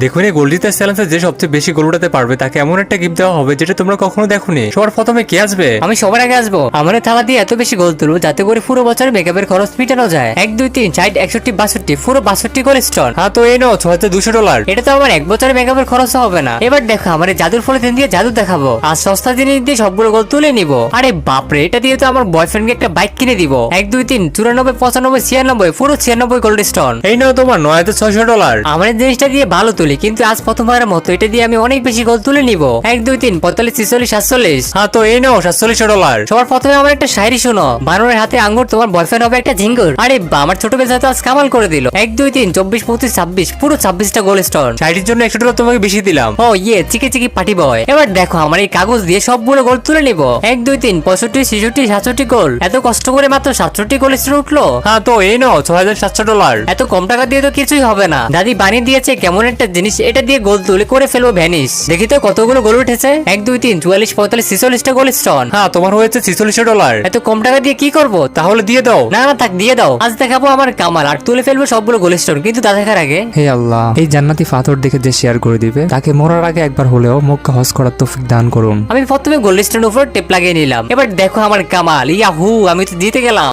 দেখুন এই গোল্ডিতে চ্যালেঞ্জে যে সবচেয়ে বেশি গোল উঠাতে পারবে তাকে এমন একটা গিফট দেওয়া হবে যেটা তোমরা কখনো দেখোনি। সবার প্রথমে কে আসবে? আমি সবার আগে আসবো। আমার থালা দিয়ে এত বেশি গোল তুলবো যাতে করে পুরো বছর মেকআপের খরচ মিটানো যায়। 1 2 3 4 61 62 পুরো 62 গোল স্টোন। হ্যাঁ তো এই নাও $6200। এটা তো আমার 1 বছরের মেকআপের খরচ হবে না। এবার দেখো আমার এই জাদুর ফলে দিয়ে জাদু দেখাবো আর সস্তা জিনিস দিয়ে সবগুলো গোল তুলে নিব। আরে বাপরে, এটা দিয়ে তো আমার বয়ফ্রেন্ডকে একটা বাইক কিনে দিব। 1 2 3 94 95 96 পুরো 96 গোল্ড স্টোন। এই নাও তোমার $9600। আমার এই জিনিসটা দিয়ে ভালো তুলি, কিন্তু আজ প্রথমবারের মতো এটা দিয়ে আমি অনেক বেশি গোল তুলে নিব। 1 2 3 45 46 47। হ্যাঁ তো এই নাও $4700। সবার প্রথমে আমার একটা শায়রি শোনো। বানরের হাতে আঙ্গুর, তোমার বয়ফ্রেন্ড হবে একটা ঝিঙ্গুর। আরে বা, আমার ছোট বেলা তো আজ কামাল করে দিল। 1 2 3 24 25 26 পুরো 26টা গোল স্টোন। শাড়ির জন্য $100 তোমাকে বেশি দিলাম। ও ইয়ে, চিকি চিকি পার্টি বয়। এবার দেখো আমার এই কাগজ দিয়ে সবগুলো গোল তুলে নিব। 1 2 3 65 66 67 গোল। এত কষ্ট করে মাত্র 67 গোল স্টোন উঠলো। হ্যাঁ তো এই নাও $6700। এত কম টাকা দিয়ে তো কিছুই হবে না। দাদি বানিয়ে দিয়েছে কেমন একটা জিনিস, এটা দিয়ে গোল তুলে করে ফেলবো ভ্যানিশ। দেখি তো কতগুলো গোল উঠেছে। 1 2 3 44 45 46টা গোল স্টোন। হ্যাঁ তোমার হয়েছে $4600। এত কম টাকা দিয়ে কি করব? তাহলে দিয়ে দাও। না না থাক, দিয়ে দাও। আজ দেখাবো আমার কামাল আর তুলে ফেলবো সবগুলো গোল স্টোন। কিন্তু তা দেখার আগে হে আল্লাহ, এই জান্নাতি পাথর দেখে যে শেয়ার করে দিবে তাকে মরার আগে একবার হলেও মক্কা হজ করার তৌফিক দান করুন। আমি প্রথমে গোল স্টোনের উপর টেপ লাগিয়ে নিলাম। এবার দেখো আমার কামাল। ইয়াহু, আমি তো জিতে গেলাম।